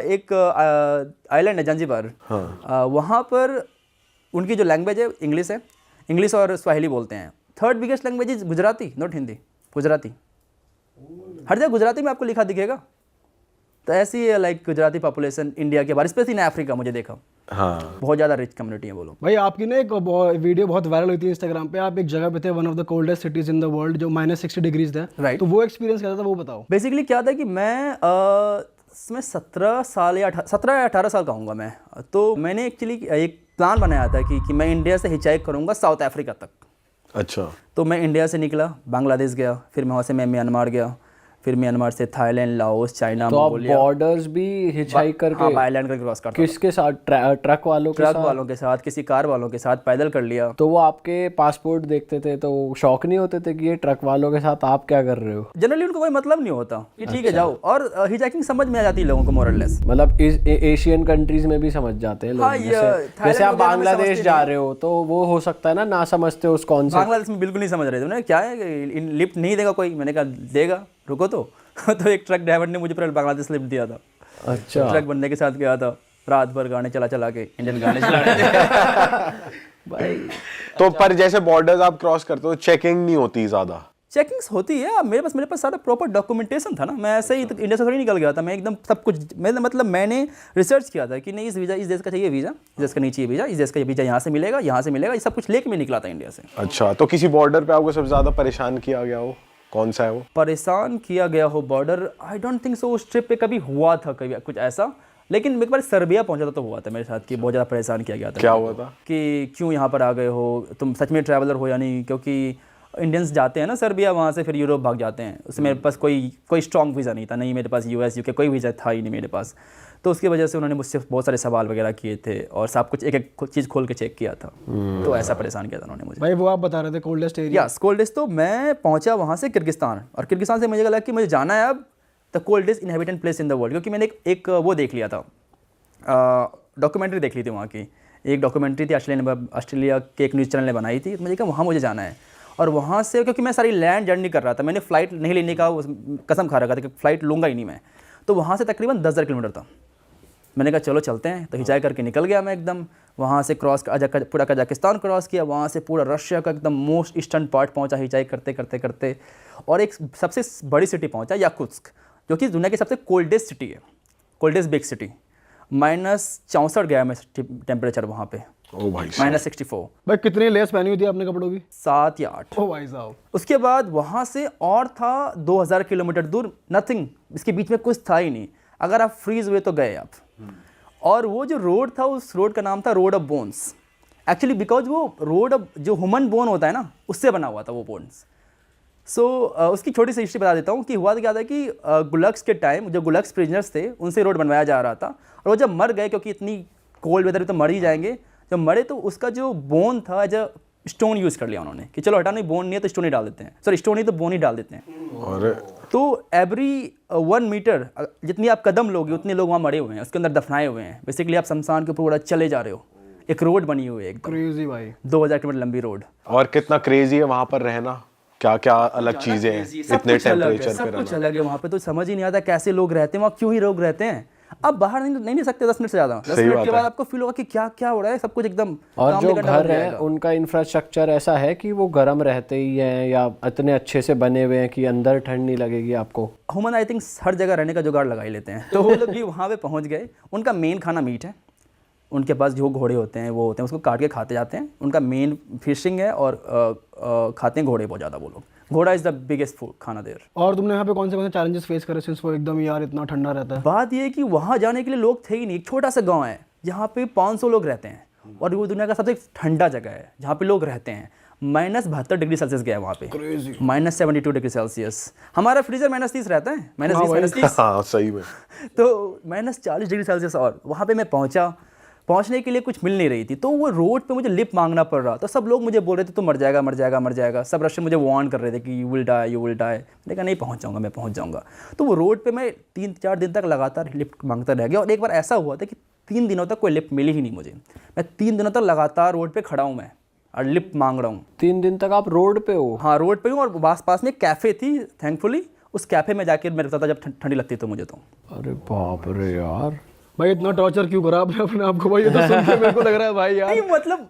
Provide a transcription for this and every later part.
एक आइलैंड है जंजीबार, हाँ। वहाँ पर उनकी जो लैंग्वेज है इंग्लिश और स्वाहिली बोलते हैं। Third biggest language is Gujarati, not Hindi, Gujarati. हर जगह गुजराती में आपको लिखा दिखेगा। तो ऐसी है लाइक गुजराती पॉपुलेशन इंडिया के बाहर, स्पेशली इन अफ्रीका मुझे देखा। हाँ। बहुत ज़्यादा रिच कम्युनिटी है वो लोग। भाई आपकी ना एक वीडियो बहुत वायरल हुई थी इंस्टाग्राम पे, आप एक जगह पे थे, one of the coldest cities in the world, जो -60 डिग्रीज था। Right. तो वो एक्सपीरियंस कैसा था वो बताओ। बेसिकली क्या था कि मैं 17 साल या 18 साल का हूँगा मैं। तो मैंने एक्चुअली एक प्लान बनाया था कि मैं इंडिया से हिचहाइक करूँगा साउथ अफ्रीका तक। अच्छा। तो मैं इंडिया से निकला, बांग्लादेश गया, फिर वहाँ से मैं म्यांमार गया, फिर म्यांमार से थाईलैंड, लाओस, चाइना, तो आप बॉर्डर्स भी हिचहाइक करके? हाँ, आइलैंड करके क्रॉस करता। किसके साथ? ट्रक वालों के साथ, किसी कार वालों के साथ पैदल कर लिया। तो वो आपके पासपोर्ट देखते थे तो शौक नहीं होते थे कि ये ट्रक वालों के साथ आप क्या कर रहे हो? जनरली उनको कोई मतलब नहीं होता कि ठीक है जाओ, और हिचहाइकिंग समझ में आ जाती है लोगों को मोरलेस। मतलब एशियन कंट्रीज में भी समझ जाते हैं लोग। हाँ, जैसे आप बांग्लादेश जा रहे हो तो वो हो सकता है ना समझते हो उस कॉन्सेप्ट। बांग्लादेश में बिल्कुल नहीं समझ रहे थे। उन्हें क्या है, लिफ्ट नहीं देगा कोई। मैंने कहा देगा, रुको तो। तो एक ट्रक ड्राइवर ने मुझे पूरा बांग्लादेश लिफ्ट दिया था। अच्छा। ट्रक बंदे के साथ गया था, रात भर गाने चला के, इंडियन गाने चला रहे थे। भाई तो पर जैसे बॉर्डर्स आप क्रॉस करते हो, चेकिंग नहीं होती ज्यादा? चेकिंग्स होती है। मेरे पास सारा प्रॉपर डॉक्यूमेंटेशन था ना। मैं ऐसे ही तो इंडिया से थोड़ी निकल गया था। मैं एकदम सब कुछ, मैंने रिसर्च किया था कि नहीं इस देश का चाहिए वीज़ा, इस देश का नहीं चाहिए वीज़ा, इस देश का वीज़ा यहाँ से मिलेगा, ये सब कुछ लेके मैं निकला था इंडिया से। अच्छा। तो किसी बॉर्डर पे आपको सबसे ज्यादा परेशान किया गया हो, कौन सा है वो? परेशान किया गया हो border, I don't think so उस ट्रिप पे कभी हुआ था कभी कुछ ऐसा। लेकिन एक बार सर्बिया पहुंचा था तो हुआ था मेरे साथ कि बहुत ज़्यादा परेशान किया गया था। क्या हुआ था? कि क्यों यहाँ पर आ गए हो, तुम सच में ट्रैवलर हो या नहीं? क्योंकि इंडियंस जाते हैं ना सर्बिया, वहाँ से फिर यूरोप भाग जाते हैं। उसमें मेरे पास कोई स्ट्रॉन्ग वीज़ा नहीं था, नहीं मेरे पास US UK कोई वीज़ा था ही नहीं मेरे पास। तो उसकी वजह से उन्होंने मुझसे बहुत सारे सवाल वगैरह किए थे और सब कुछ एक एक चीज़ खोल के चेक किया था। तो ऐसा परेशान किया था उन्होंने मुझे। भाई वो आप बता रहे थे कोल्डेस्ट एरिया। Yes, coldest. तो मैं पहुंचा वहाँ से किर्गिस्तान, और किर्गिस्तान से मुझे लगा कि मुझे जाना है अब the coldest inhabited place in the world. क्योंकि मैंने एक वो देख लिया था, डॉक्यूमेंट्री देख ली थी वहाँ की। एक डॉक्यूमेंट्री थी ऑस्ट्रेलिया के एक न्यूज़ चैनल ने बनाई थी। मुझे कहा वहाँ मुझे जाना है। और वहाँ से, क्योंकि मैं सारी लैंड जर्नी कर रहा था, मैंने फ़्लाइट नहीं लेने का कसम खा रखा था कि फ़्लाइट लूँगा ही नहीं मैं। तो वहाँ से तकरीबन 10,000 किलोमीटर था। मैंने कहा चलो चलते हैं। तो हिचाई करके निकल गया मैं एकदम। वहाँ से पूरा कजाकिस्तान क्रॉस किया, वहाँ से पूरा रशिया का एकदम मोस्ट ईस्टर्न पार्ट पहुँचा हिचाई करते। और एक सबसे बड़ी सिटी पहुँचा, याकुत्स्क, जो कि दुनिया की सबसे कोल्डेस्ट सिटी है, कोल्डेस्ट बिग सिटी। -64 गया मैं टेम्परेचर वहाँ पे। ओ भाई, -64। भाई कितनी लेस पहनी हुई थी आपने कपड़ों की? 7 या 8। ओ भाई साहब। उसके बाद वहाँ से और था 2000 किलोमीटर दूर, नथिंग, इसके बीच में कुछ था ही नहीं। अगर आप फ्रीज हुए तो गए आप। और वो जो रोड था, उस रोड का नाम था road of bones. Actually because वो रोड ऑफ जो ह्यूमन बोन होता है ना, उससे बना हुआ था वो बोन्स। सो उसकी छोटी सी हिस्ट्री बता देता हूँ कि हुआ क्या था कि गुलक्स के टाइम जो गुलक्स प्रिजनर्स थे उनसे रोड बनवाया जा रहा था। और वो जब मर गए, क्योंकि इतनी कोल्ड वेदर में तो मर ही जाएंगे, जब मरे तो उसका जो बोन था एज अ स्टोन यूज़ कर लिया उन्होंने कि चलो हटा नहीं, बोन नहीं है तो स्टोन ही डाल देते हैं। सॉरी, स्टोन ही तो बोन ही डाल देते हैं। अरे तो एवरी 1 मीटर जितनी आप कदम लोगे उतने लोग वहाँ मरे हुए हैं, उसके अंदर दफनाए हुए हैं। बेसिकली आप शमशान के ऊपर चले जा रहे हो। एक रोड बनी हुई है एकदम क्रेजी भाई, 2000 किलोमीटर लंबी रोड। और कितना क्रेजी है वहाँ पर रहना, क्या क्या अलग चीजें हैं इतने टेम्परेचर सब पे कुछ रहना। अलग है वहाँ पे। तो समझ ही नहीं आता कैसे लोग रहते हैं वहाँ, क्यों ही लोग रहते हैं। अब बाहर नहीं सकते 10 मिनट से ज़्यादा। 10 मिनट के बाद आपको फील होगा कि क्या हो रहा है, सब कुछ एकदम। और जो घर है उनका इंफ्रास्ट्रक्चर ऐसा है कि वो गर्म रहते ही हैं या इतने अच्छे से बने हुए हैं कि अंदर ठंड नहीं लगेगी आपको? ह्यूमन आई थिंक हर जगह रहने का जुगाड़ लगा ही लेते हैं। तो वो लोग भी वहाँ पे पहुँच गए। उनका मेन खाना मीट है। उनके पास जो घोड़े होते हैं वो होते हैं, उसको काट के खाते जाते हैं। उनका मेन फिशिंग है और खाते हैं घोड़े बहुत ज़्यादा वो लोग। घोड़ा इज़ द बिगेस्ट फूड खाना देर। और तुमने यहाँ पे कौन से चैलेंजेस फेस करे सिंस वो एकदम यार इतना ठंडा रहता है? बात ये है कि वहाँ जाने के लिए लोग थे ही नहीं। एक छोटा सा गांव है जहाँ पे 500 लोग रहते हैं और वो दुनिया का सबसे ठंडा जगह है जहाँ पे लोग रहते हैं। -72 डिग्री सेल्सियस गया है वहाँ पे, -72 डिग्री सेल्सियस। हमारा फ्रीजर -30 रहता है, -20 हाँ सही में। तो -40 डिग्री सेल्सियस। और वहाँ पे मैं पहुँचने के लिए कुछ मिल नहीं रही थी। तो वो रोड पे मुझे लिफ्ट मांगना पड़ रहा था। सब लोग मुझे बोल रहे थे तो मर जाएगा। सब रशियन मुझे वार्न कर रहे थे कि यू विल डाई। मैंने कहा नहीं, मैं पहुँच जाऊँगा। तो वो रोड पे मैं 3-4 दिन तक लगातार लिफ्ट मांगता रह गया। और एक बार ऐसा हुआ था कि 3 दिनों तक कोई लिफ्ट मिली ही नहीं मुझे। मैं 3 दिनों तक लगातार रोड पर खड़ा हूँ मैं और लिफ्ट मांग रहा हूँ। 3 दिन तक आप रोड पे हो? हाँ, रोड पे हूँ। और पास में एक कैफ़े थी, थैंकफुली उस कैफ़े में जाके मैं रुकता था जब ठंडी लगती तो मुझे तो। अरे बाप रे यार। भाई इतना टॉर्चर क्यों करा आपने अपने आप को भाई, ये तो सुन के मेरे को लग रहा है भाई यार। नहीं मतलब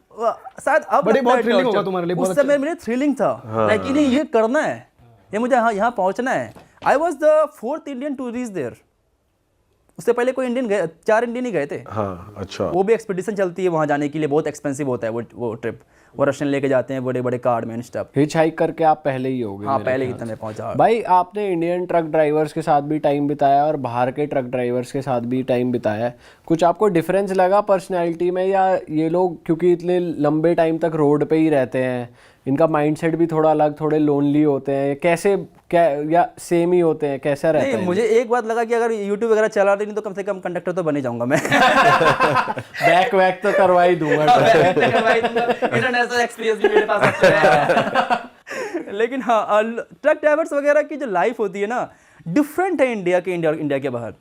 शायद अब बड़ी लगता बहुत है thrilling torture। होगा तुम्हारे लिए, उस बहुत समय मेरे थ्रिलिंग था लाइक नहीं ये करना है, ये मुझे यहाँ पहुंचना है। I was the 4th Indian to reach there. उससे पहले कोई इंडियन गए, 4 इंडियन ही गए थे। हाँ अच्छा। वो भी एक्सपीडिशन चलती है वहाँ जाने के लिए, बहुत एक्सपेंसिव होता है वो ट्रिप। वो रशियन लेके जाते हैं बड़े बड़े कार में स्टफ। हिच हाइक करके आप पहले ही हो गए। हाँ पहले ही इतना पहुंचा। भाई आपने इंडियन ट्रक ड्राइवर्स के साथ भी टाइम बिताया और बाहर के ट्रक ड्राइवर्स के साथ भी टाइम बिताया है, कुछ आपको डिफरेंस लगा पर्सनैलिटी में, या ये लोग क्योंकि इतने लंबे टाइम तक रोड पे ही रहते हैं इनका माइंडसेट भी थोड़ा अलग, थोड़े लोनली होते हैं, कैसे क्या या सेम ही होते हैं, कैसा रहता नहीं है? मुझे एक बात लगा कि अगर यूट्यूब वगैरह चला रही नहीं तो कम से कम कंडक्टर तो बन ही जाऊंगा मैं। बैक वैक तो करवा ही दूंगा। इंटरनेशनल एक्सपीरियंस भी मेरे पास है। लेकिन हाँ ट्रक ड्राइवर्स वगैरह की जो लाइफ होती है ना डिफरेंट है इंडिया के बाहर।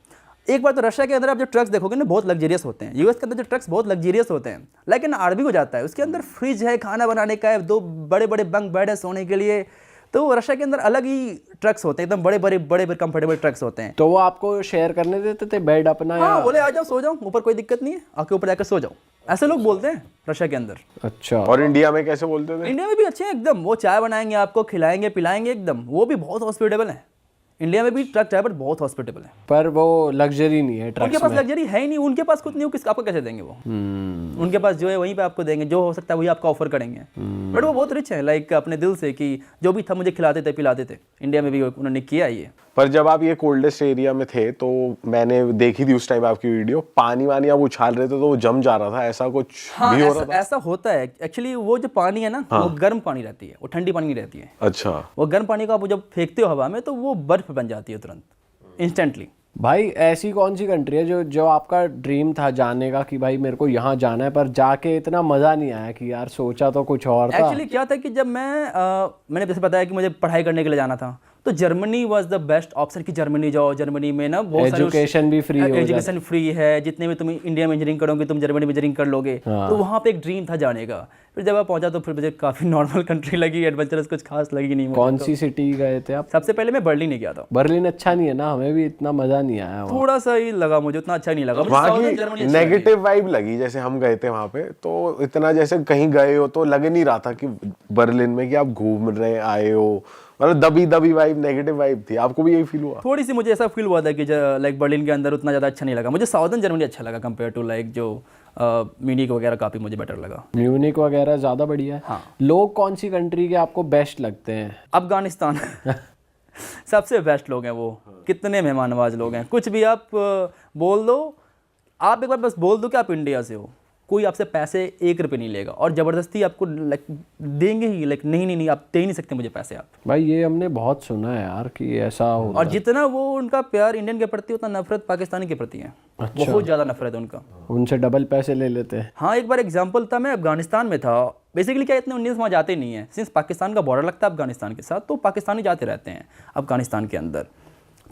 एक बार तो रशिया के अंदर आप जो ट्रक्स देखोगे ना बहुत लग्जरियस होते हैं। यूएस के अंदर जो ट्रक्स बहुत लग्जरियस होते हैं, लेकिन आरबी हो जाता है, उसके अंदर फ्रिज है, खाना बनाने का है, 2 बड़े बड़े बंक बेड है सोने के लिए। तो रशिया के अंदर अलग ही ट्रक्स होते हैं, एकदम बड़े कंफर्टेबल ट्रक्स होते हैं। तो वो आपको शेयर करने देते थे बेड अपना? हाँ या बोले आ जाओ सो जाओ ऊपर, कोई दिक्कत नहीं है, आके ऊपर जाकर सो जाओ, ऐसे लोग बोलते हैं रशिया के अंदर। अच्छा। और इंडिया में कैसे बोलते थे? इंडिया में भी अच्छे हैं एकदम, वो चाय बनाएंगे आपको, खिलाएंगे पिलाएंगे एकदम, वो भी बहुत हॉस्पिटेबल है। इंडिया में भी ट्रक ड्राइवर बहुत हॉस्पिटेबल है। पर वो लग्जरी नहीं है उनके ट्रक्स पास में। लग्जरी है ही नहीं, उनके पास कुछ नहीं, किस आपको कैसे देंगे वो? उनके पास जो है वहीं पे आपको देंगे, जो हो सकता है वही आपको ऑफर करेंगे। बट वो बहुत रिच है लाइक अपने दिल से, कि जो भी था मुझे खिलाते थे पिलाते थे। इंडिया में भी उन्होंने किया ये। पर जब आप ये कोल्डेस्ट एरिया में थे तो मैंने देखी थी उस टाइम आपकी वीडियो, पानी वानी आप उछाल रहे थे तो वो जम जा रहा था, ऐसा कुछ हाँ भी हो रहा था? ऐसा होता है एक्चुअली। वो जो पानी है ना वो गर्म पानी रहती है, वो ठंडी पानी नहीं रहती है। अच्छा। वो गर्म पानी को आप जब फेंकते हो हवा में तो वो बर्फ बन जाती है तुरंत, इंस्टेंटली। भाई ऐसी कौन सी कंट्री है जो आपका ड्रीम था जाने का कि भाई मेरे को यहाँ जाना है, पर जाके इतना मज़ा नहीं आया कि यार सोचा तो कुछ और था? एक्चुअली क्या था कि जब मैंने जैसे बताया कि मुझे पढ़ाई करने के लिए जाना था, तो Germany was the best option कि जर्मनी जाओ। जर्मनी में ना बहुत सारे एजुकेशन भी फ्री हो जाती है। एजुकेशन फ्री है, जितने भी तुम इंडिया में इंजीनियरिंग करोगे तुम जर्मनी में इंजीनियरिंग कर लोगे। तो वहाँ पे एक ड्रीम था जाने का। फिर जब आप पहुंचा तो फिर मुझे काफ़ी नॉर्मल कंट्री लगी, एडवेंचरस कुछ खास लगी नहीं मुझे। कौन सी सिटी गए थे आप? सबसे पहले मैं बर्लिन ही गया था। बर्लिन अच्छा नहीं है ना? हमें भी इतना मज़ा नहीं आया वहाँ। थोड़ा सा ही लगा मुझे, उतना अच्छा नहीं लगा। मुझे वहाँ साउथर्न जर्मनी की अच्छी लगी। नेगेटिव वाइब लगी, जैसे हम गए थे वहाँ पे तो इतना जैसे कहीं गए हो तो लग नहीं रहा था कि बर्लिन में कि आप घूम रहे आए हो, मतलब दबी वाइब, नेगेटिव वाइब थी। आपको भी यही फील हुआ? थोड़ी सी मुझे ऐसा फील हुआ था कि लाइक बर्लिन के अंदर उतना ज़्यादा अच्छा नहीं लगा मुझे। साउथर्न जर्मनी अच्छा लगा कंपेयर टू लाइक जो म्यूनिक वगैरह, काफ़ी मुझे बेटर लगा। म्यूनिक वगैरह ज़्यादा बढ़िया है। हाँ। लोग कौन सी कंट्री के आपको बेस्ट लगते हैं? अफगानिस्तान सबसे बेस्ट लोग हैं वो। कितने मेहमान नवाज लोग हैं। कुछ भी आप बोल दो, आप एक बार बस बोल दो कि आप इंडिया से हो, कोई आपसे पैसे 1 रुपये नहीं लेगा और ज़बरदस्ती आपको लाइक देंगे ही। लाइक नहीं आप दे ही नहीं सकते मुझे पैसे आप। भाई ये हमने बहुत सुना है यार कि ऐसा होता और जितना वो उनका प्यार इंडियन के प्रति उतना नफरत पाकिस्तानी के प्रति है। बहुत ज़्यादा नफरत है उनका। है। उनसे डबल पैसे ले लेते हैं। हाँ एक बार एग्जाम्पल था, मैं अफगानिस्तान में था। बेसिकली क्या इतने इंडियंस वहाँ जाते नहीं है, सिंस पाकिस्तान का बॉर्डर लगता है अफगानिस्तान के साथ, तो पाकिस्तानी जाते रहते हैं अफगानिस्तान के अंदर।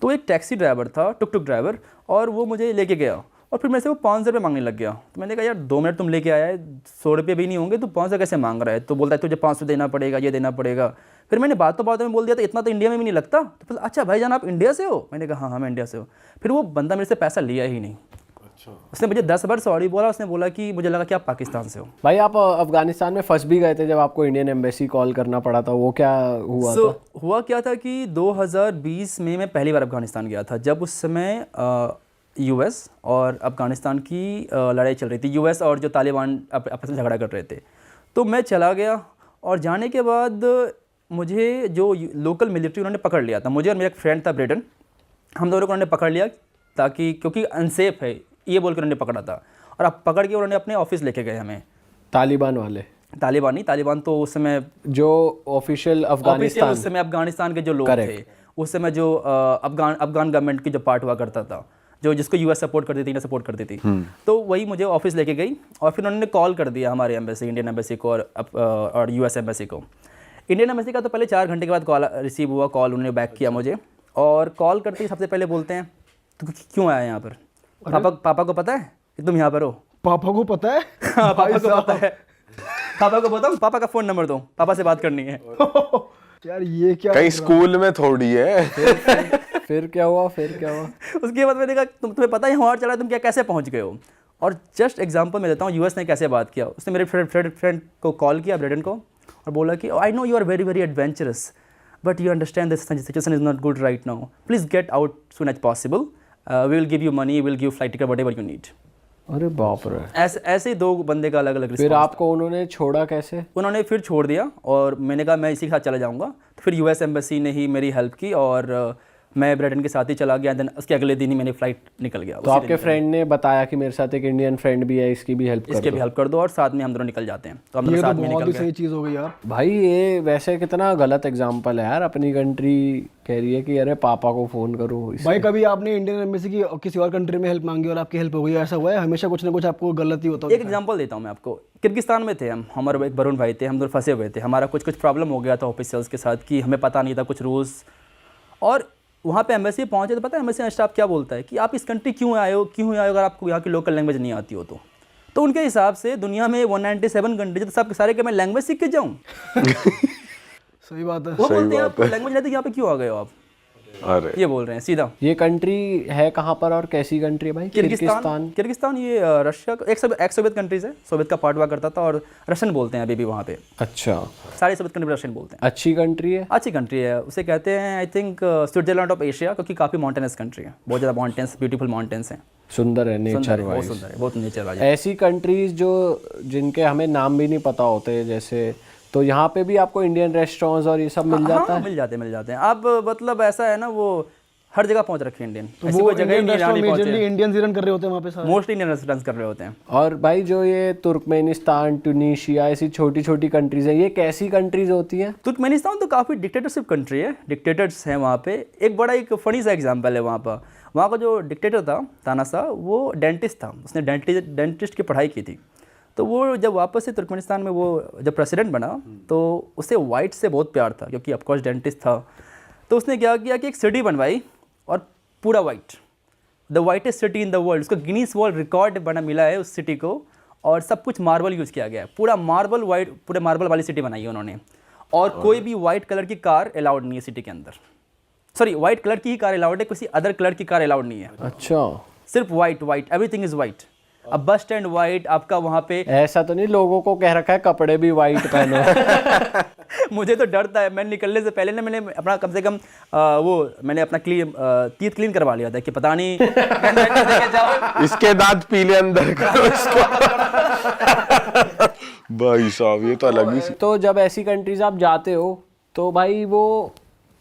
तो एक टैक्सी ड्राइवर था, टुक ड्राइवर, और वो मुझे लेके गया और फिर मेरे से वो 500 रुपये मांगने लग गया। तो मैंने कहा यार 2 मिनट तुम लेके आया है, 100 रुपये भी नहीं होंगे, तो 500 कैसे मांग रहा है? तो बोलता है तुझे 500 देना पड़ेगा, ये देना पड़ेगा। फिर मैंने बातों में बोल दिया था इतना तो इंडिया में भी नहीं लगता। तो फिर अच्छा भाईजान आप इंडिया से हो? मैंने कहा हाँ मैं इंडिया से हूँ। फिर वो बंदा मेरे से पैसा लिया ही नहीं। उसने मुझे 10 बार सॉरी बोला। उसने बोला कि मुझे लगा कि आप पाकिस्तान से हो। भाई आप अफगानिस्तान में फंस भी गए थे जब आपको इंडियन एम्बेसी कॉल करना पड़ा था, वो क्या हुआ था? हुआ क्या था कि 2020 में मैं पहली बार अफगानिस्तान गया था, जब उस समय यूएस और अफगानिस्तान की लड़ाई चल रही थी। यूएस और जो तालिबान आपस में झगड़ा कर रहे थे। तो मैं चला गया और जाने के बाद मुझे जो लोकल मिलिट्री उन्होंने पकड़ लिया था, मुझे और मेरा एक फ्रेंड था ब्रिटेन, हम दोनों को उन्होंने पकड़ लिया ताकि, क्योंकि अनसेफ है ये बोल कर उन्होंने पकड़ा था। और अब पकड़ के उन्होंने अपने ऑफिस लेके गए हमें। तालिबान वाले? तालिबान नहीं, तालिबान तो उस समय जो ऑफिशियल अफगानिस्तान, उस समय अफगानिस्तान के जो लोग थे, उस समय जो अफगान गवर्नमेंट की जो पार्ट हुआ करता था, जो जिसको यूएस सपोर्ट करती थी, इंडिया सपोर्ट करती थी। तो वही मुझे ऑफिस लेके गई और फिर उन्होंने कॉल कर दिया हमारे एम्बेसी, इंडियन एम्बेसी को और यूएस एम्बेसी को। इंडियन एम्बेसी का तो पहले 4 घंटे के बाद कॉल रिसीव हुआ, कॉल उन्होंने बैक किया मुझे। और कॉल करते ही सबसे पहले बोलते हैं तो क्यों आया यहाँ पर? पापा को पता है कि तुम यहाँ पर हो? पापा को पता है? हाँ, पापा को पता है। पापा को बताओ, पापा का फ़ोन नंबर दो, पापा से बात करनी है। यार ये क्या कहीं स्कूल में थोड़ी है। फिर क्या हुआ, फिर क्या हुआ? उसके बाद मैंने कहा तुम्हें पता है यहाँ चला, तुम क्या कैसे पहुँच गए हो? और जस्ट एग्जांपल मैं देता हूँ, यूएस ने कैसे बात किया। उसने मेरे फ्रेंड को कॉल किया, ब्रेडन को, और बोला कि I know you are very very adventurous, but you understand this situation is not good right now, please get out soon as possible, we will give you money, will give flight ticket, whatever you need. अरे बाप रे। ऐसे ही 2 बंदे का अलग अलग फिर response. आपको उन्होंने छोड़ा कैसे? उन्होंने फिर छोड़ दिया और मैंने कहा मैं इसी के साथ चला जाऊँगा। तो फिर यूएस एम्बेसी ने ही मेरी हेल्प की और मैं ब्रेडन के साथ ही चला गया। देन उसके अगले दिन ही मैंने फ्लाइट निकल गया। तो आपके फ्रेंड ने बताया कि मेरे साथ एक इंडियन फ्रेंड भी है, इसकी भी हेल्प कर इसके भी हेल्प कर दो और साथ में हम दोनों निकल जाते हैं। तो हम दोनों ये तो साथ में बहुत निकल ही गए। सही चीज़ हो गई यार। भाई ये वैसे कितना गलत एग्जाम्पल है यार, अपनी कंट्री कह रही है कि अरे पापा को फ़ोन करो। भाई कभी आपने इंडियन एम्बेसी की किसी और कंट्री में हेल्प मांगी और आपकी हेल्प हो गई, ऐसा हुआ है? हमेशा कुछ ना कुछ आपको गलत ही होता है। एक एग्जांपल देता हूँ मैं आपको। किर्गिस्तान में थे हम, हमारे एक वरुण भाई थे, हम दोनों फंसे हुए थे। हमारा कुछ प्रॉब्लम हो गया था ऑफिशियल्स के साथ कि हमें पता नहीं था कुछ रूल्स। और वहाँ पे एम्बेसी पहुँचे तो पता है एम्बेसी स्टाफ क्या बोलता है कि आप इस कंट्री क्यों आए हो अगर आपको यहाँ की लोकल लैंग्वेज नहीं आती हो तो उनके हिसाब से दुनिया में 197 कंट्रीज तो सब सारे के मैं लैंग्वेज सीख के जाऊँ। सही बात है। वो बोलते हैं आपको लैंग्वेज नहीं आती, यहाँ पे क्यों आ गए हो आप, अरे ये बोल रहे हैं सीधा। ये कंट्री है कहाँ पर और कैसी कंट्री है भाई? किर्गिस्तान ये रशिया का एक सोवियत कंट्रीज है, सोवियत का पार्ट हुआ करता था और रशियन बोलते हैं अभी भी वहाँ पे। अच्छा, सारे सोवियत कंट्री रशियन बोलते हैं। अच्छी कंट्री है? अच्छी कंट्री है, उसे कहते हैं I think Switzerland of Asia, क्योंकि काफ़ी माउंटेनस कंट्री है, बहुत ज़्यादा माउंटेन्स, ब्यूटीफुल माउंटेन्स हैं। सुंदर है नेचर बहुत वाइज। सुंदर है, बहुत नेचर वाइज। ऐसी कंट्रीज जो जिनके हमें नाम भी नहीं पता होते, जैसे तो यहाँ पे भी आपको इंडियन रेस्टोरेंट्स और ये सब मिल जाता है? मिल जाते हैं। अब मतलब ऐसा है ना, वो हर जगह पहुंच रखे इंडियन, ऐसी वो कोई जगह ही इंडियन नहीं जहाँ नहीं मेजरली पहुंचे। इंडियंस ही रन कर रहे होते हैं वहाँ पे सारे। मोस्टली इंडियन रेस्टोरेंट्स कर रहे होते हैं। और भाई जो ये तुर्कमेनिस्तान, ट्यूनीशिया ऐसी छोटी छोटी कंट्रीज हैं, ये कैसी कंट्रीज होती हैं? तुर्कमेनिस्तान तो काफ़ी डिक्टेटरशिप कंट्री है, डिक्टेटर्स हैं वहाँ पे। एक फनी सा एग्जाम्पल है वहाँ का जो डिक्टेटर था तानाशाह, वो डेंटिस्ट था, उसने डेंटिस्ट की पढ़ाई की थी। तो वो जब वापस से तुर्कमेनिस्तान में वो जब प्रेसिडेंट बना तो उसे वाइट से बहुत प्यार था, क्योंकि ऑफकोर्स डेंटिस्ट था। तो उसने क्या किया कि एक सिटी बनवाई और पूरा white, the whitest city in the world, उसको गिनीज वर्ल्ड रिकॉर्ड बना मिला है उस सिटी को। और सब कुछ मार्बल यूज़ किया गया है, पूरा मार्बल वाइट, पूरे मार्बल वाली सिटी बनाई है उन्होंने। और कोई भी वाइट कलर की कार अलाउड नहीं है सिटी के अंदर। सॉरी, वाइट कलर की ही कार अलाउड है, किसी अदर कलर की कार अलाउड नहीं है। अच्छा, सिर्फ वाइट, एवरीथिंग इज़ वाइट। अब बस स्टैंड वाइट, आपका वहाँ पे ऐसा तो नहीं लोगों को कह रखा है कपड़े भी वाइट पहनो? मुझे तो डर था, मैं निकलने से पहले ना मैंने अपना कम से कम मैंने अपना टीथ क्लीन करवा लिया था कि पता नहीं इसके दांत पीले अंदर करो इसको। भाई साहब ये तो अलग ही तो जब ऐसी कंट्रीज आप जाते हो तो भाई वो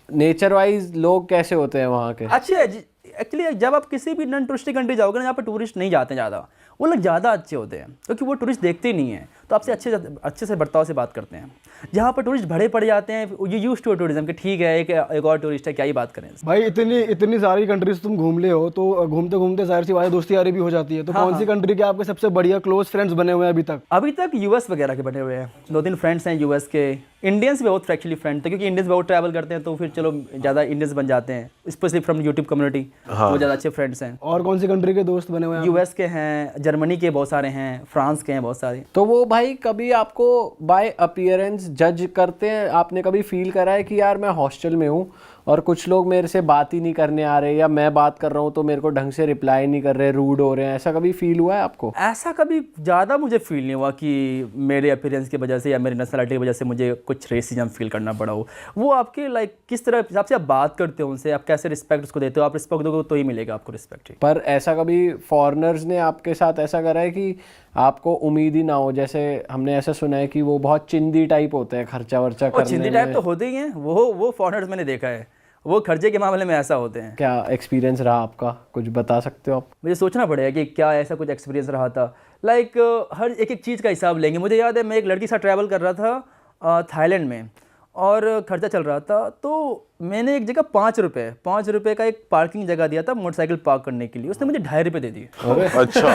नेचर वाइज लोग कैसे होते हैं वहाँ के? अच्छे है एक्चुअली। जब आप किसी भी नॉन टूरिस्टिक कंट्री जाओगे ना, जहाँ पे टूरिस्ट नहीं जाते ज़्यादा, वो लोग ज़्यादा अच्छे होते हैं, क्योंकि वो टूरिस्ट देखते ही नहीं है, तो आपसे अच्छे से बर्ताव से बात करते हैं। जहाँ पर टूरिस्ट भरे पड़ जाते हैं, ये यूज टू टूरिज्म कि ठीक है एक और टूरिस्ट है, क्या ही बात करें। भाई इतनी सारी कंट्रीज तुम घूम ले हो, तो घूमते घूमते जाहिर सी बात है दोस्ती यारी भी हो जाती है। तो कौन सी कंट्री के आपके सबसे बढ़िया क्लोज फ्रेंड्स बने हुए हैं अभी तक? अभी तक यूएस वगैरह के बने हुए हैं, 2-3 फ्रेंड्स हैं यूएस के। इंडियंस भी बहुत एक्चुअली फ्रेंड थे, क्योंकि इंडियंस बहुत ट्रैवल करते हैं, तो फिर चलो ज़्यादा इंडियंस बन जाते हैं, स्पेशली फ्रॉम यूट्यूब कम्युनिटी, वो ज़्यादा अच्छे फ्रेंड्स हैं। और कौन सी कंट्री के दोस्त बने हुए हैं? यूएस के हैं, जर्मनी के बहुत सारे हैं, फ्रांस के हैं बहुत सारे। तो वो भाई कभी आपको बाय अपीयरेंस जज करते हैं? आपने कभी फील करा है कि यार मैं हॉस्टल में हूँ और कुछ लोग मेरे से बात ही नहीं करने आ रहे, या मैं बात कर रहा हूँ तो मेरे को ढंग से रिप्लाई नहीं कर रहे, रूड हो रहे हैं, ऐसा कभी फील हुआ है आपको? ऐसा कभी ज़्यादा मुझे फील नहीं हुआ कि मेरे अपीयरेंस की वजह से या मेरी नेशनलिटी की वजह से मुझे कुछ रेसिज्म फील करना पड़ा हो। वो आपके लाइक किस तरह हिसाब से आप बात करते हो उनसे, आप कैसे रिस्पेक्ट उसको देते हो, आप रिस्पेक्ट दोगे तो ही मिलेगा आपको रिस्पेक्ट। पर ऐसा कभी फॉरेनर्स ने आपके साथ ऐसा करा है कि आपको उम्मीद ही ना हो? जैसे हमने ऐसा सुना है कि वो बहुत चिंदी टाइप होते हैं, खर्चा वर्चा करने चिंदी टाइप तो होते ही हैं वो फॉरेनर्स मैंने देखा है, वो खर्चे के मामले में ऐसा होते हैं। क्या एक्सपीरियंस रहा आपका, कुछ बता सकते हो आप? मुझे सोचना पड़ेगा कि क्या ऐसा कुछ एक्सपीरियंस रहा था। लाइक हर एक चीज़ का हिसाब लेंगे। मुझे याद है मैं एक लड़की के साथ ट्रैवल कर रहा था थाईलैंड में, और खर्चा चल रहा था, तो मैंने एक जगह 5 रुपये का एक पार्किंग जगह दिया था मोटरसाइकिल पार्क करने के लिए, उसने मुझे 2.5 रुपये दे दिए। अच्छा,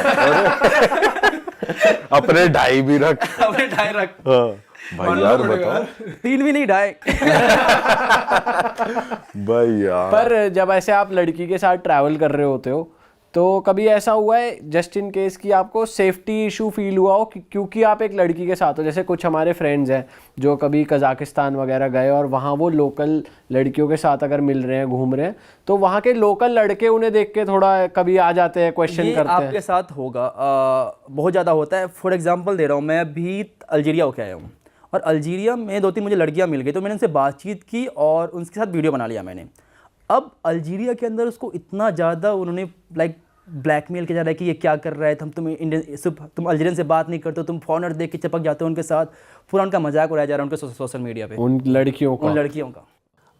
अपने 2.5 भी रख, अपने 2.5 रख। हाँ भाई यार बताओ, 3 भी नहीं 2.5। भाई यार। पर जब ऐसे आप लड़की के साथ ट्रैवल कर रहे होते हो तो कभी ऐसा हुआ है जस्ट इन केस कि आपको सेफ्टी इशू फील हुआ हो क्योंकि आप एक लड़की के साथ हो? जैसे कुछ हमारे फ्रेंड्स हैं जो कभी कजाकिस्तान वगैरह गए और वहाँ वो लोकल लड़कियों के साथ अगर मिल रहे हैं, घूम रहे हैं, तो वहाँ के लोकल लड़के उन्हें देख के थोड़ा कभी आ जाते हैं, क्वेश्चन ये करते हैं। आपके साथ होगा, बहुत ज़्यादा होता है। फॉर एग्जांपल दे रहा हूँ, मैं अभी अल्जीरिया होके आया हूँ और अल्जीरिया में 2-3 मुझे लड़कियाँ मिल गई, तो मैंने उनसे बातचीत की और उनके साथ वीडियो बना लिया मैंने। अब अल्जीरिया के अंदर उसको इतना ज़्यादा उन्होंने लाइक ब्लैकमेल किया जा रहा है कि ये क्या कर रहा है, तुम इंडियन, तुम अल्जीरियन से बात नहीं करते हो, तुम फॉरेनर देख के चिपक जाते हो उनके साथ, पूरा उनका मजाक उड़ाया जा रहा है उनके सोशल मीडिया पे, उन लड़कियों उन का। लड़कियों का।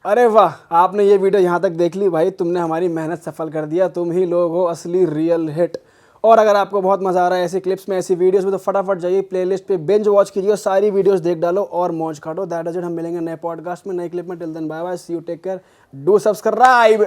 अरे वाह, आपने ये वीडियो यहाँ तक देख ली भाई, तुमने हमारी मेहनत सफल कर दिया। तुम ही लोग हो असली रियल हिट। और अगर आपको बहुत मजा आ रहा है ऐसी क्लिप्स में, ऐसी वीडियोस में, तो फटाफट जाइए प्लेलिस्ट पे बिंज वॉच कीजिए और सारी वीडियोस देख डालो और मौज काटो। That is it. हम मिलेंगे नए पॉडकास्ट में, नए क्लिप में। Till then bye bye, see you, take care, do subscribe.